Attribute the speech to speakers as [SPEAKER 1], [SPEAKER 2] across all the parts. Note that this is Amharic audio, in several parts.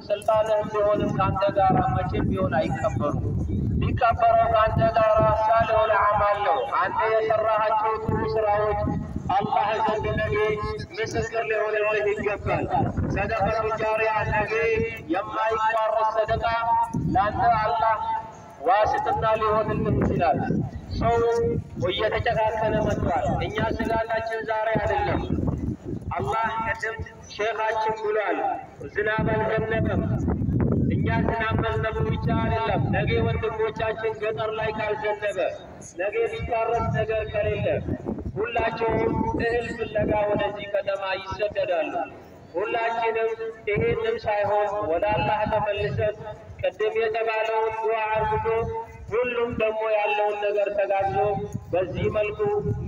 [SPEAKER 1] ስልጣንህም ቢሆንም ካንተ ጋር መቼም ቢሆን አይከበሩም። ሊከበረው ካንተ ጋር ሳሊሁል አዕማል ነው። አንተ የሰራሃቸው ጥሩ ስራዎች አላህ ዘንድ ነገ ምስክር ሊሆንልህ ይገባል። ሰደቀቱ ጃሪያ ነገ የማይቋረጥ ሰደቃ ለአንተ አላህ ዋስትና ሊሆንልህ ይችላል። ሰው እየተጨካከነ መጥቷል። እኛ ስጋታችን ዛሬ አይደለም። አላህ ቅድም ሼኻችን ብሏል፣ ዝናብ አልዘነበም። እኛ ዝናብ መዝነቡ ብቻ አይደለም፣ ነገ ወንድሞቻችን ገጠር ላይ ካልዘነበ፣ ነገ ሊታረስ ነገር ከሌለ ሁላቸውም እህል ፍለጋ ወደዚህ ከተማ ይሰደዳሉ። ሁላችንም ይሄንም ሳይሆን ወደ አላህ ተመልሰን ቅድም የተባለውን ዱዓ አድርጎ ሁሉም ደግሞ ያለውን ነገር ተጋግዞ በዚህ መልኩ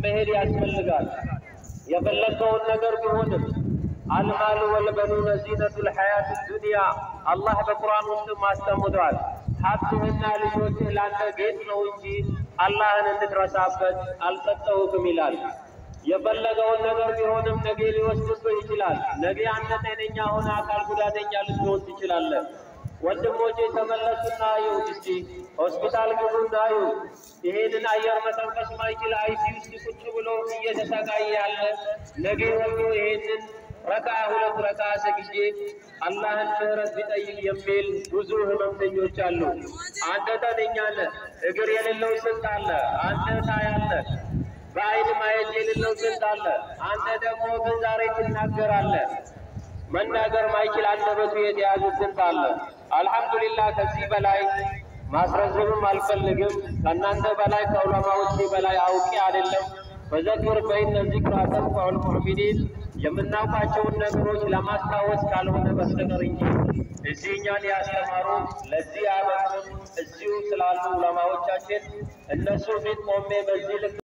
[SPEAKER 1] መሄድ ያስፈልጋል። የፈለገውን ነገር ቢሆንም አልማሉ ወልበኑነ ዚነቱል ሐያት ዱንያ አላህ በቁርአን ውስጥ ማስተምሯል። ሀብትህና ልጆችህ ላንተ ጌጥ ነው እንጂ አላህን እንድትረሳበት አልሰጠሁህም ይላል። የፈለገውን ነገር ቢሆንም ነገ ሊወስድብህ ይችላል። ነገ አንተ ጤነኛ ሆነ አካል ጉዳተኛ ልትሆን ትችላለህ። ወንድሞቼ ተመለሱና ይሁን እስቲ ሆስፒታል ግቡና ይሁን ይሄንን አየር መተንፈስ ማይችል አይሲዩ ውስጥ ቁጭ ብሎ እየተሰቃየ ያለ ነገ ወልዶ ይሄንን ረካ ሁለት ረካ ሰግጄ አላህን ምህረት ቢጠይቅ የሚል ብዙ ህመምተኞች አሉ። አንተ ጤነኛ ነህ፣ እግር የሌለው ስንት አለ። አንተ ታያለህ፣ በአይን ማየት የሌለው ስንት አለ። አንተ ደግሞ ግን ዛሬ ትናገራለህ። መናገር ማይችል አንደበቱ የተያዘ ስንት አለ። አልሐምዱሊላህ ከዚህ በላይ ማስረዘምም አልፈልግም። ከእናንተ በላይ ከዑለማዎች በላይ አውቄ አይደለም። ፈዘክር በኢነ ዚክራ ተንፈዑል ሙእሚኒን የምናውቃቸውን ነገሮች ለማስታወስ ካልሆነ በስተቀር እንጂ እዚህ እኛን ያስተማሩ ለዚህ ያበቁን እዚሁ ስላሉ ዑለማዎቻችን እነሱ ፊት ቆሜ በዚህ